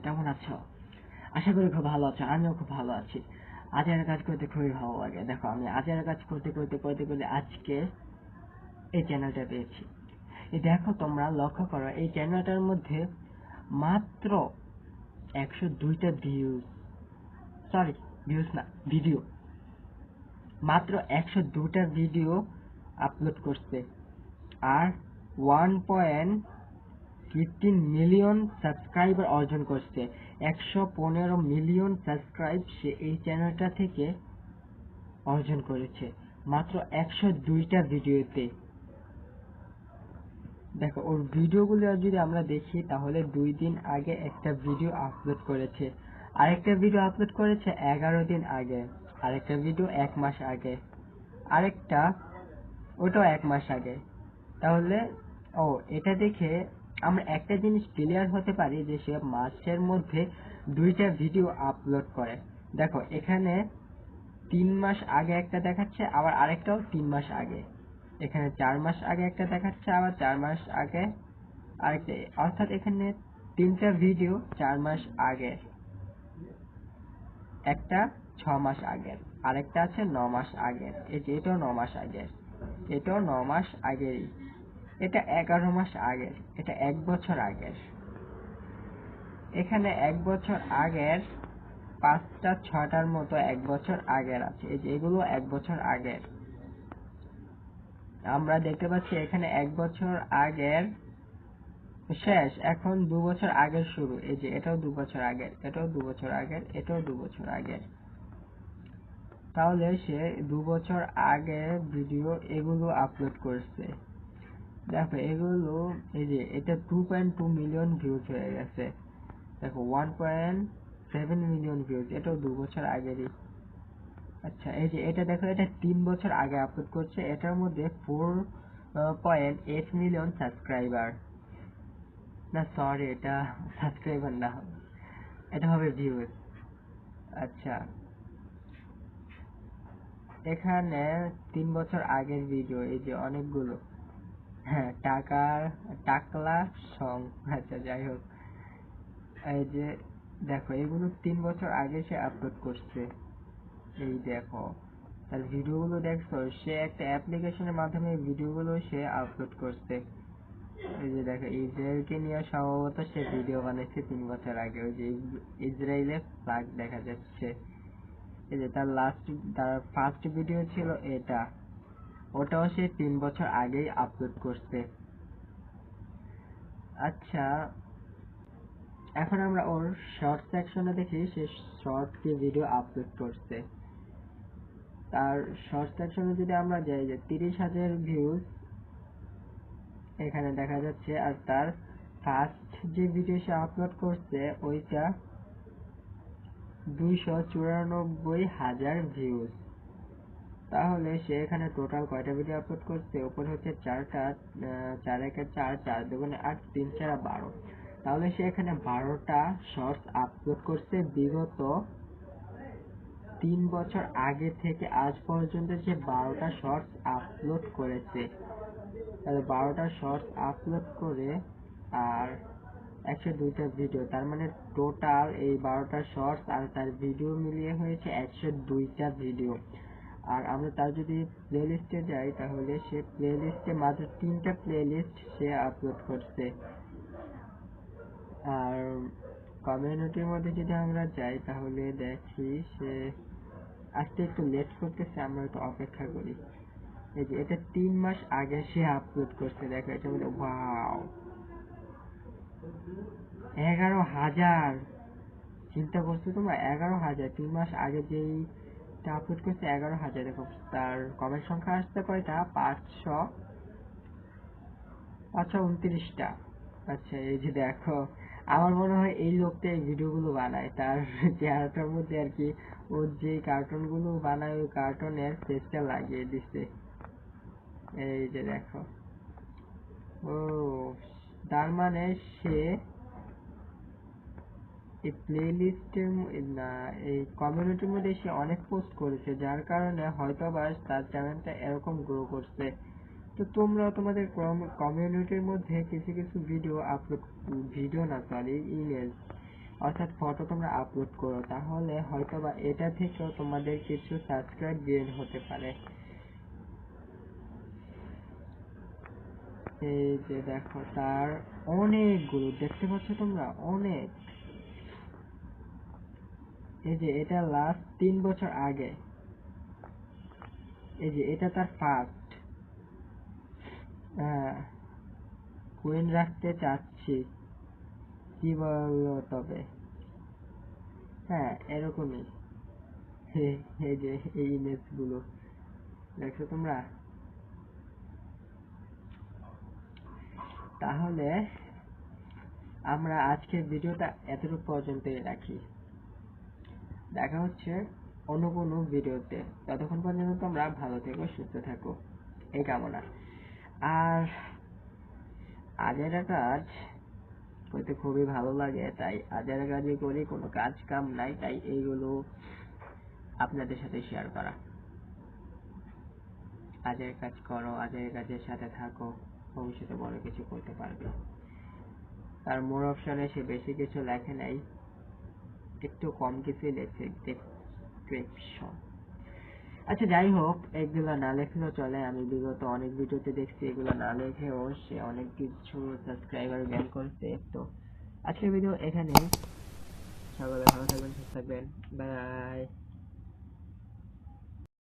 কেমন আছো? আশা করি খুব ভালো আছো, আমিও খুব ভালো আছি। আজের কাজ করতে খুবই ভালো লাগে। দেখো, আমি আজের কাজ করতে করতে করতে করতে আজকে এই চ্যানেলটা পেয়েছি। এই দেখো, তোমরা লক্ষ্য করো, এই চ্যানেলটার মধ্যে মাত্র 102টা ভিউজ, সরি ভিউজ না, ভিডিও, মাত্র 102টা ভিডিও আপলোড করছে। আর 1.15 মিলিয়ন সাবস্ক্রাইবার অর্জন করছে। 115 মিলিয়ন সাবস্ক্রাইব সে এই চ্যানেলটা থেকে অর্জন করেছে মাত্র 102টা ভিডিওতে। দেখো, ওর ভিডিওগুলো যদি আমরা দেখি তাহলে 2 দিন আগে একটা ভিডিও আপলোড করেছে, আরেকটা ভিডিও আপলোড করেছে 11 দিন আগে, আরেকটা ভিডিও 1 মাস আগে, আরেকটা ওটাও 1 মাস আগে। তাহলে এটা দেখে আমরা একটা জিনিস ক্লিয়ার হতে পারি যে সে মাসের মধ্যে 2টা ভিডিও আপলোড করে। দেখো, এখানে 3 মাস আগে একটা দেখাচ্ছে, আবার আরেকটাও 3 মাস আগে। এখানে 4 মাস আগে একটা দেখাচ্ছে, আবার 4 মাস আগে আরেকটা। অর্থাৎ এখানে 3টা ভিডিও 4 মাস আগে, একটা 6 মাস আগের, আরেকটা আছে 9 মাস আগের। এই যে এটাও 9 মাস আগের, এটাও 9 মাস আগেরই, এটা 11 মাস আগের, এটা 1 বছর আগের। এখানে 1 বছর আগের 5টা 6টার মতো 1 বছর আগের আছে। এই যে এগুলো 1 বছর আগের। আমরা দেখতে পাচ্ছি এখানে 1 বছর আগের শেষ, এখন 2 বছর আগের শুরু। এই যে এটাও 2 বছর আগের, এটাও 2 বছর আগের, এটাও 2 বছর আগের। তাহলে সে 2 বছর আগে ভিডিও এগুলো আপলোড করছে। দেখো এগুলো, এই যে এটা 2.2 মিলিয়ন ভিউজ হয়ে গেছে। দেখো 1.7 মিলিয়ন ভিউজ, এটাও 2 বছর আগেরই। আচ্ছা, এই যে এটা দেখো, এটা 3 বছর আগে আপলোড করছে, এটার মধ্যে 4.8 মিলিয়ন সাবস্ক্রাইবার। না সরি, এটা সাবস্ক্রাইবার না, এটা হবে ভিউজ। আচ্ছা, এখানে 3 বছর আগের ভিডিও, এই যে অনেকগুলো। হ্যাঁ, টাকলা সং। আচ্ছা, যাই হোক, এই যে দেখো এগুলো 3 বছর আগে সে আপলোড করছে। এই দেখো, তার ভিডিওগুলো দেখছো, সে একটা অ্যাপ্লিকেশনের মাধ্যমে ভিডিওগুলো সে আপলোড করছে। এই যে দেখো, ইসরায়েলকে নিয়ে সম্ভবত সে ভিডিও বানাইছে 3 বছর আগে। ওই যে ইসরায়েলের ফ্ল্যাগ দেখা যাচ্ছে। এই যে তার ফার্স্ট ভিডিও ছিল এটা, ওটাও সে 3 বছর আগেই আপলোড করছে। আচ্ছা, এখন আমরা ওর শর্ট সেকশনে দেখি সে শর্ট কি ভিডিও আপলোড করছে। তার শর্ট সেকশনে যদি আমরা যাই, যে 30,000 ভিউজ এখানে দেখা যাচ্ছে। আর তার ফার্স্ট যে ভিডিও সে আপলোড করছে ওইটা 294,000 ভিউজ। তাহলে সে এখানে টোটাল কয়টা ভিডিও আপলোড করছে? উপরে হচ্ছে 4টা, 4 একে 4, 4 দুগুণে 8, 3 4 12। তাহলে সে এখানে 12টা শর্টস আপলোড করছে বিগত 3 বছর আগে থেকে আজ পর্যন্ত সে 12টা শর্টস আপলোড করেছে। তাহলে 12টা শর্টস আপলোড করে আর 102টা ভিডিও, তার মানে টোটাল এই 12টা শর্টস আর তার ভিডিও মিলিয়ে হয়েছে 102টা ভিডিও। আর আমরা তার যদি প্লে লিস্টে যাই তাহলে সে প্লে লিস্টে মাত্র 3টা প্লে লিস্ট সে আপলোড করছে। আর কমিউনিটির মধ্যে যদি আমরা যাই তাহলে দেখি সে আজকে একটু লেট করতেছে, আমরা একটু অপেক্ষা করি। এই যে এটা 3 মাস আগে সে আপলোড করছে। দেখো এটা মধ্যে ওয়াও, 11,000। চিন্তা করছো তোমরা, 11,000 3 মাস আগে যেই আপলোড করছে 11,000। দেখো তার কমেন্ট সংখ্যা আসছে কয়টা? 529টা। আচ্ছা, এই যে দেখো, আমার মনে হয় এই লোকটা এই ভিডিওগুলো বানায়, তার চেহারাটার মধ্যে আর কি ওর যে কার্টুনগুলো বানায় ওই কার্টুনের ফেসটা লাগিয়ে দিচ্ছে। এই যে দেখো, ও তার মানে সে এই প্লে লিস্টের না, এই কমিউনিটির মধ্যে সে অনেক পোস্ট করেছে, যার কারণে হয়তোবা তার চ্যানেলটা এরকম গ্রো করছে। তো তোমরা তোমাদের কমিউনিটির মধ্যে কিছু কিছু ভিডিও আপলোড, ভিডিও না সরি ইমেজ, অর্থাৎ ফটো তোমরা আপলোড করো, তাহলে হয়তোবা এটা থেকেও তোমাদের কিছু সাবস্ক্রাইব গেইন হতে পারে। এই যে দেখো, তার অনেকগুলো দেখতে পাচ্ছ তোমরা, অনেক। এই যে এটা লাস্ট 3 বছর আগে, এই যে এটা তার ফার্স্ট। কুইন রাখতে চাচ্ছি, কি বলো তবে? হ্যাঁ, এরকমই। এই যে এই ইমেজ গুলো দেখছো তোমরা। তাহলে আমরা আজকের ভিডিওটা এতটুকু পর্যন্তই রাখি। দেখা হচ্ছে অন্য কোনো ভিডিওতে। ততক্ষণ পর্যন্ত তোমরা ভালো থেকো, সুস্থ থাকো, এই কামনা। আর আজেরা কাজ করতে খুবই ভালো লাগে, তাই আজেরা কাজই করি, কোনো কাজ কাম নাই, তাই এইগুলো আপনাদের সাথে শেয়ার করা। আজের কাজ করো, আজের কাজের সাথে থাকো, ভবিষ্যতে বড় কিছু করতে পারবে। তার মোর অপশনে সে বেশি কিছু লেখে নাই, একটু কম কিছু লেখে ডেসক্রিপশন। আচ্ছা যাই হোক, এগুলো না লেখলেও চলে। আমি বিগত অনেক ভিডিওতে দেখছি এগুলো না লেখেও সে অনেক কিছু সাবস্ক্রাইবার গেইন করছে। তো আজকের ভিডিও এখানেই। সকলে ভালো থাকবেন, সুস্থ থাকবেন, বাই।